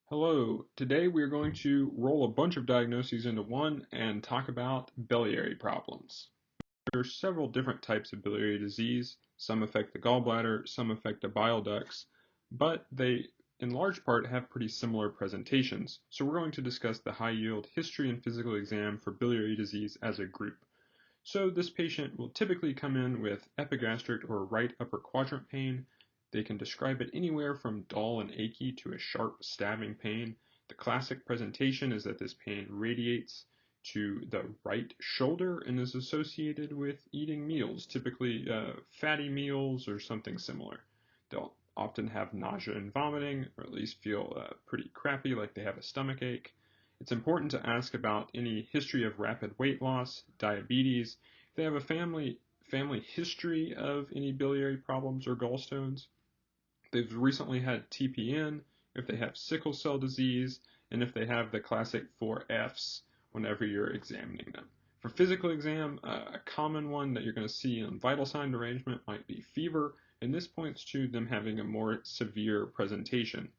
Hello, today we are going to roll a bunch of diagnoses into one and talk about biliary problems. There are several different types of biliary disease. Some affect the gallbladder, some affect the bile ducts, but they in large part have pretty similar presentations. So we're going to discuss the high-yield history and physical exam for biliary disease as a group. So this patient will typically come in with epigastric or right upper quadrant pain. They can describe it anywhere from dull and achy to a sharp stabbing pain. The classic presentation is that this pain radiates to the right shoulder and is associated with eating meals, typically fatty meals or something similar. They'll often have nausea and vomiting, or at least feel pretty crappy, like they have a stomach ache. It's important to ask about any history of rapid weight loss, diabetes, if they have a family history of any biliary problems or gallstones, if they've recently had TPN, if they have sickle cell disease, and if they have the classic 4Fs whenever you're examining them. For physical exam, a common one that you're going to see in vital sign derangement might be fever, and this points to them having a more severe presentation.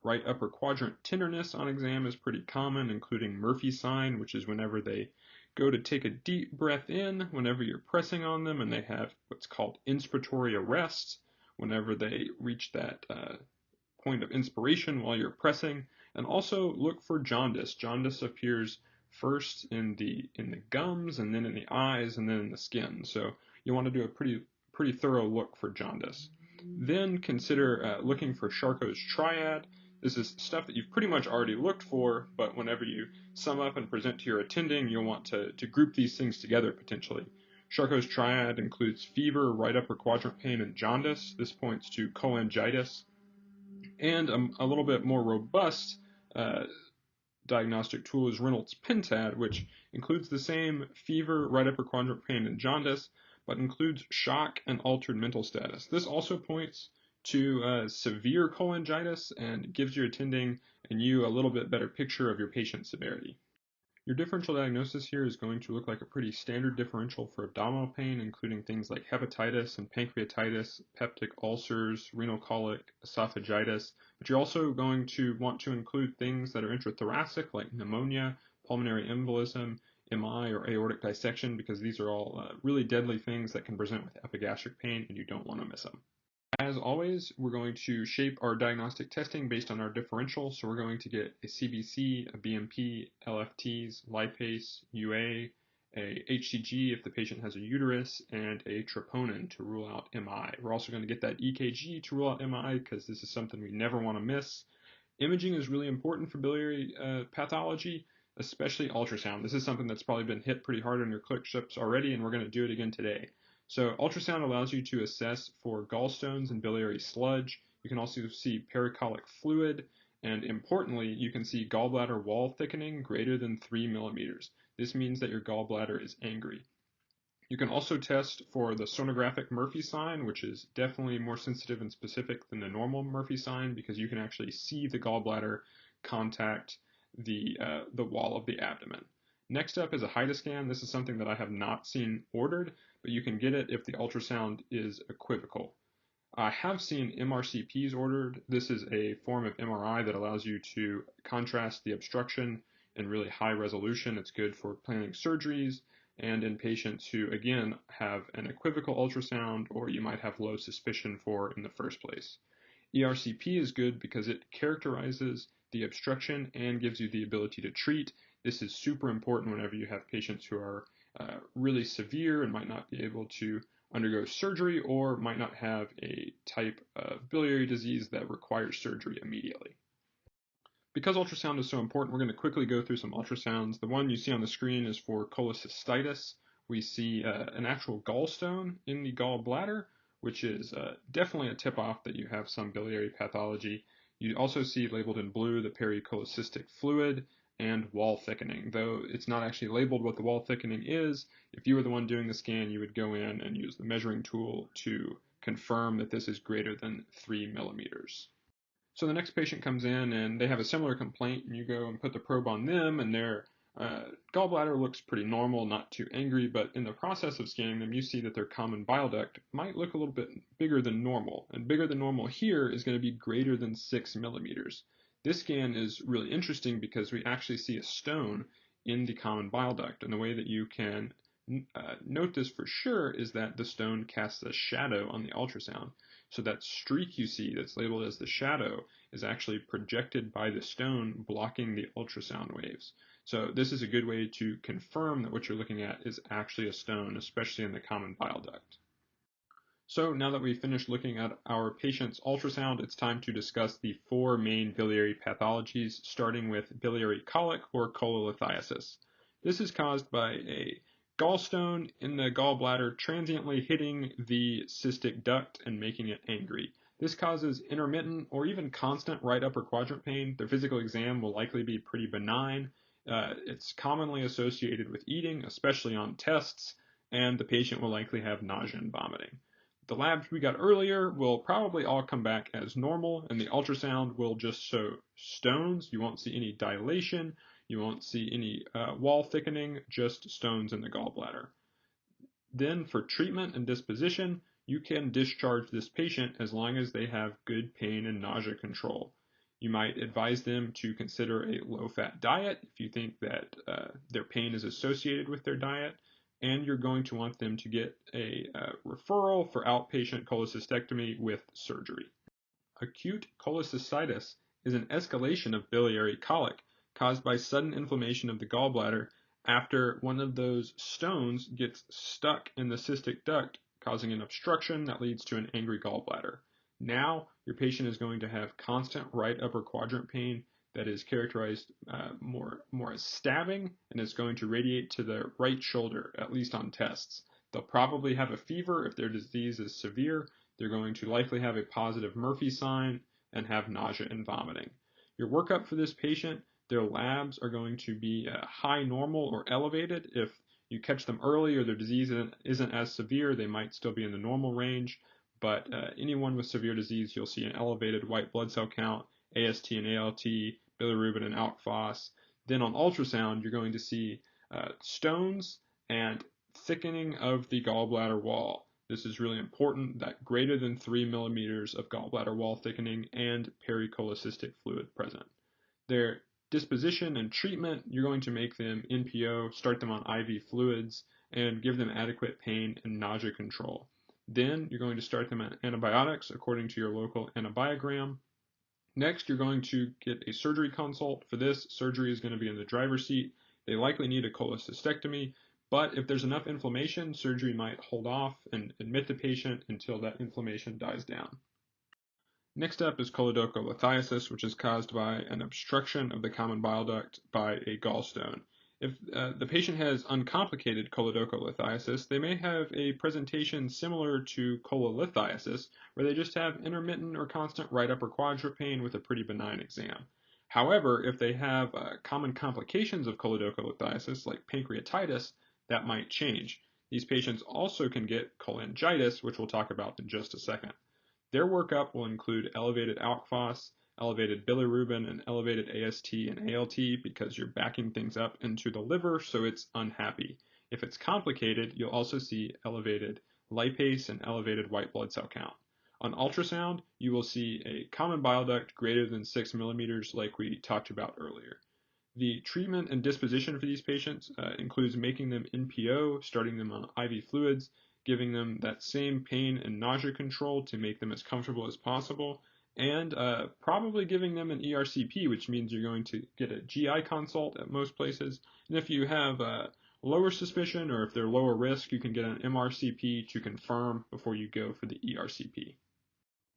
Right upper quadrant tenderness on exam is pretty common, including Murphy sign, which is whenever they go to take a deep breath in, whenever you're pressing on them, and they have what's called inspiratory arrest, whenever they reach that point of inspiration while you're pressing. And also look for jaundice. Jaundice appears first in the gums, and then in the eyes, and then in the skin. So you want to do a pretty thorough look for jaundice. Then consider looking for Charcot's triad. This is stuff that you've pretty much already looked for, but whenever you sum up and present to your attending, you'll want to group these things together potentially. Charcot's triad includes fever, right upper quadrant pain, and jaundice. This points to cholangitis. And a little bit more robust diagnostic tool is Reynolds Pentad, which includes the same fever, right upper quadrant pain, and jaundice, but includes shock and altered mental status. This also points to severe cholangitis and gives your attending and you a little bit better picture of your patient severity. Your differential diagnosis here is going to look like a pretty standard differential for abdominal pain, including things like hepatitis and pancreatitis, peptic ulcers, renal colic, esophagitis, but you're also going to want to include things that are intrathoracic like pneumonia, pulmonary embolism, MI, or aortic dissection, because these are all really deadly things that can present with epigastric pain and you don't want to miss them. As always, we're going to shape our diagnostic testing based on our differential, so we're going to get a CBC, a BMP, LFTs, lipase, UA, a HCG if the patient has a uterus, and a troponin to rule out MI. We're also going to get that EKG to rule out MI because this is something we never want to miss. Imaging is really important for biliary pathology, especially ultrasound. This is something that's probably been hit pretty hard on your clerkships already, and we're going to do it again today. So ultrasound allows you to assess for gallstones and biliary sludge. You can also see pericolic fluid, and importantly, you can see gallbladder wall thickening greater than 3 millimeters. This means that your gallbladder is angry. You can also test for the sonographic Murphy sign, which is definitely more sensitive and specific than the normal Murphy sign because you can actually see the gallbladder contact the wall of the abdomen. Next up is a HIDA scan. This is something that I have not seen ordered, but you can get it if the ultrasound is equivocal. I have seen MRCPs ordered. This is a form of MRI that allows you to contrast the obstruction in really high resolution. It's good for planning surgeries and in patients who, again, have an equivocal ultrasound or you might have low suspicion for in the first place. ERCP is good because it characterizes the obstruction and gives you the ability to treat. This is super important whenever you have patients who are really severe and might not be able to undergo surgery or might not have a type of biliary disease that requires surgery immediately. Because ultrasound is so important, we're going to quickly go through some ultrasounds. The one you see on the screen is for cholecystitis. We see an actual gallstone in the gallbladder, which is definitely a tip-off that you have some biliary pathology. You also see labeled in blue the pericholecystic fluid and wall thickening. Though it's not actually labeled what the wall thickening is, if you were the one doing the scan, you would go in and use the measuring tool to confirm that this is greater than 3 millimeters. So the next patient comes in and they have a similar complaint, and you go and put the probe on them, and their gallbladder looks pretty normal, not too angry, but in the process of scanning them, you see that their common bile duct might look a little bit bigger than normal. And bigger than normal here is going to be greater than 6 millimeters. This scan is really interesting because we actually see a stone in the common bile duct, and the way that you can note this for sure is that the stone casts a shadow on the ultrasound. So that streak you see that's labeled as the shadow is actually projected by the stone blocking the ultrasound waves. So this is a good way to confirm that what you're looking at is actually a stone, especially in the common bile duct. So now that we've finished looking at our patient's ultrasound, it's time to discuss the four main biliary pathologies, starting with biliary colic or cholelithiasis. This is caused by a gallstone in the gallbladder transiently hitting the cystic duct and making it angry. This causes intermittent or even constant right upper quadrant pain. The physical exam will likely be pretty benign. It's commonly associated with eating, especially on tests, and the patient will likely have nausea and vomiting. The labs we got earlier will probably all come back as normal, and the ultrasound will just show stones. You won't see any dilation. You won't see any wall thickening, just stones in the gallbladder. Then for treatment and disposition, you can discharge this patient as long as they have good pain and nausea control. You might advise them to consider a low-fat diet if you think that their pain is associated with their diet, and you're going to want them to get a referral for outpatient cholecystectomy with surgery. Acute cholecystitis is an escalation of biliary colic caused by sudden inflammation of the gallbladder after one of those stones gets stuck in the cystic duct, causing an obstruction that leads to an angry gallbladder. Now, your patient is going to have constant right upper quadrant pain that is characterized more as stabbing, and it's going to radiate to the right shoulder, at least on tests. They'll probably have a fever if their disease is severe. They're going to likely have a positive Murphy sign and have nausea and vomiting. Your workup for this patient, their labs are going to be high normal or elevated. If you catch them early or their disease isn't as severe, they might still be in the normal range. But anyone with severe disease, you'll see an elevated white blood cell count, AST and ALT, bilirubin and alk phos. Then on ultrasound, you're going to see stones and thickening of the gallbladder wall. This is really important, that greater than 3 millimeters of gallbladder wall thickening and pericholecystic fluid present. Their disposition and treatment, you're going to make them NPO, start them on IV fluids, and give them adequate pain and nausea control. Then you're going to start them on antibiotics according to your local antibiogram. Next, you're going to get a surgery consult. For this, surgery is going to be in the driver's seat. They likely need a cholecystectomy, but if there's enough inflammation, surgery might hold off and admit the patient until that inflammation dies down. Next up is choledocholithiasis, which is caused by an obstruction of the common bile duct by a gallstone. If the patient has uncomplicated choledocholithiasis, they may have a presentation similar to cholelithiasis, where they just have intermittent or constant right upper quadrant pain with a pretty benign exam. However, if they have common complications of choledocholithiasis, like pancreatitis, that might change. These patients also can get cholangitis, which we'll talk about in just a second. Their workup will include elevated alk phos, elevated bilirubin, and elevated AST and ALT because you're backing things up into the liver, so it's unhappy. If it's complicated, you'll also see elevated lipase and elevated white blood cell count. On ultrasound, you will see a common bile duct greater than 6 millimeters like we talked about earlier. The treatment and disposition for these patients includes making them NPO, starting them on IV fluids, giving them that same pain and nausea control to make them as comfortable as possible, and probably giving them an ERCP, which means you're going to get a GI consult at most places. And if you have lower suspicion or if they're lower risk, you can get an MRCP to confirm before you go for the ERCP.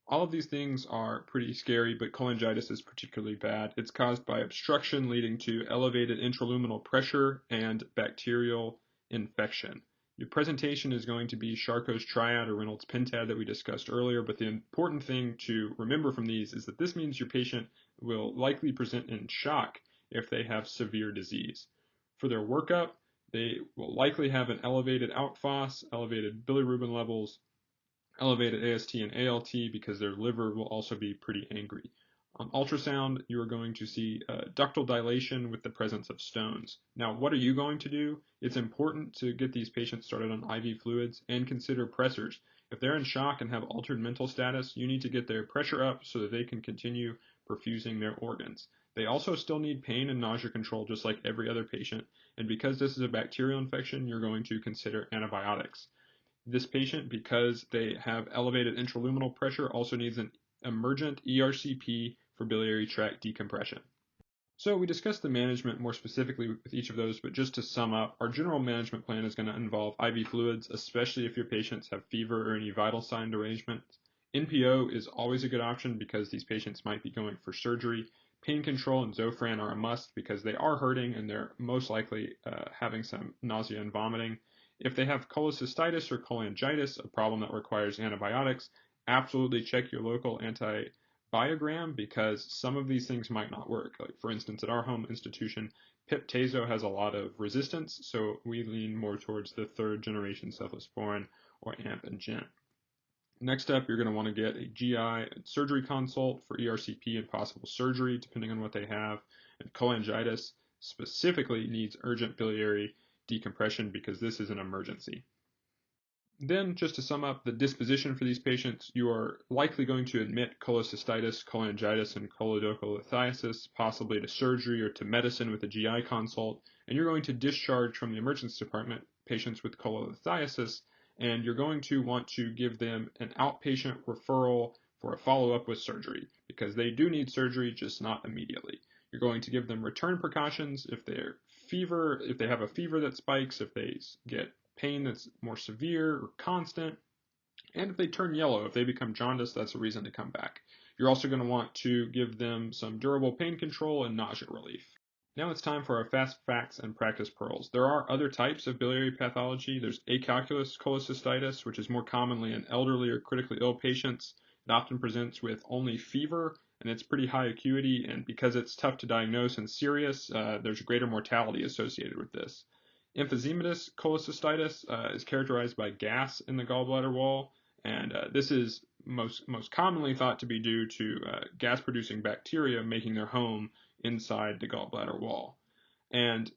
All of these things are pretty scary, but cholangitis is particularly bad. It's caused by obstruction leading to elevated intraluminal pressure and bacterial infection. Your presentation is going to be Charcot's triad or Reynolds pentad that we discussed earlier, but the important thing to remember from these is that this means your patient will likely present in shock if they have severe disease. For their workup, they will likely have an elevated alk phos, elevated bilirubin levels, elevated AST and ALT because their liver will also be pretty angry. On ultrasound, you are going to see ductal dilation with the presence of stones. Now, what are you going to do? It's important to get these patients started on IV fluids and consider pressors. If they're in shock and have altered mental status, you need to get their pressure up so that they can continue perfusing their organs. They also still need pain and nausea control just like every other patient, and because this is a bacterial infection, you're going to consider antibiotics. This patient, because they have elevated intraluminal pressure, also needs an emergent ERCP for biliary tract decompression. So we discussed the management more specifically with each of those, but just to sum up, our general management plan is going to involve IV fluids, especially if your patients have fever or any vital sign derangement. NPO is always a good option because these patients might be going for surgery. Pain control and Zofran are a must because they are hurting and they're most likely having some nausea and vomiting. If they have cholecystitis or cholangitis, a problem that requires antibiotics, absolutely check your local antibiogram because some of these things might not work. Like for instance, at our home institution, PIMP has a lot of resistance, so we lean more towards the third generation cephalosporin or AMP and GENT. Next up, you're going to want to get a GI surgery consult for ERCP and possible surgery, depending on what they have. And cholangitis specifically needs urgent biliary decompression because this is an emergency. Then, just to sum up the disposition for these patients, you are likely going to admit cholecystitis, cholangitis, and choledocholithiasis, possibly to surgery or to medicine with a GI consult, and you're going to discharge from the emergency department patients with choledocholithiasis, and you're going to want to give them an outpatient referral for a follow-up with surgery because they do need surgery, just not immediately. You're going to give them return precautions if they have a fever that spikes, if they get pain that's more severe or constant, and if they turn yellow, if they become jaundiced, that's a reason to come back. You're also going to want to give them some durable pain control and nausea relief. Now it's time for our fast facts and practice pearls. There are other types of biliary pathology. There's acalculous cholecystitis, which is more commonly in elderly or critically ill patients. It often presents with only fever, and it's pretty high acuity, and because it's tough to diagnose and serious, there's greater mortality associated with this. Emphysematous cholecystitis is characterized by gas in the gallbladder wall, and this is most commonly thought to be due to gas-producing bacteria making their home inside the gallbladder wall. And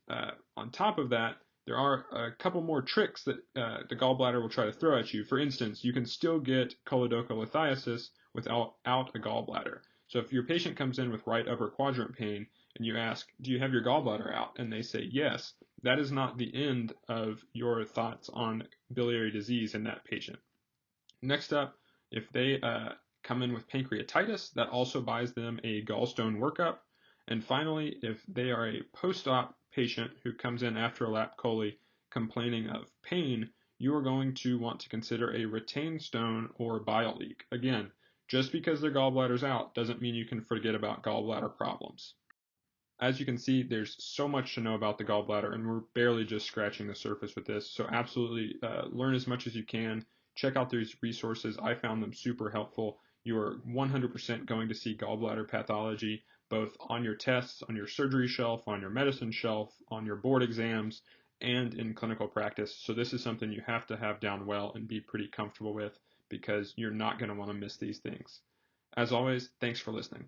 on top of that, there are a couple more tricks that the gallbladder will try to throw at you. For instance, you can still get choledocholithiasis without a gallbladder. So if your patient comes in with right upper quadrant pain and you ask, do you have your gallbladder out? And they say yes, that is not the end of your thoughts on biliary disease in that patient. Next up, if they come in with pancreatitis, that also buys them a gallstone workup. And finally, if they are a post-op patient who comes in after a lap chole complaining of pain, you are going to want to consider a retained stone or bile leak. Again, just because their gallbladder's out doesn't mean you can forget about gallbladder problems. As you can see, there's so much to know about the gallbladder, and we're barely just scratching the surface with this. So absolutely learn as much as you can. Check out these resources. I found them super helpful. You are 100% going to see gallbladder pathology, both on your tests, on your surgery shelf, on your medicine shelf, on your board exams, and in clinical practice. So this is something you have to have down well and be pretty comfortable with because you're not going to want to miss these things. As always, thanks for listening.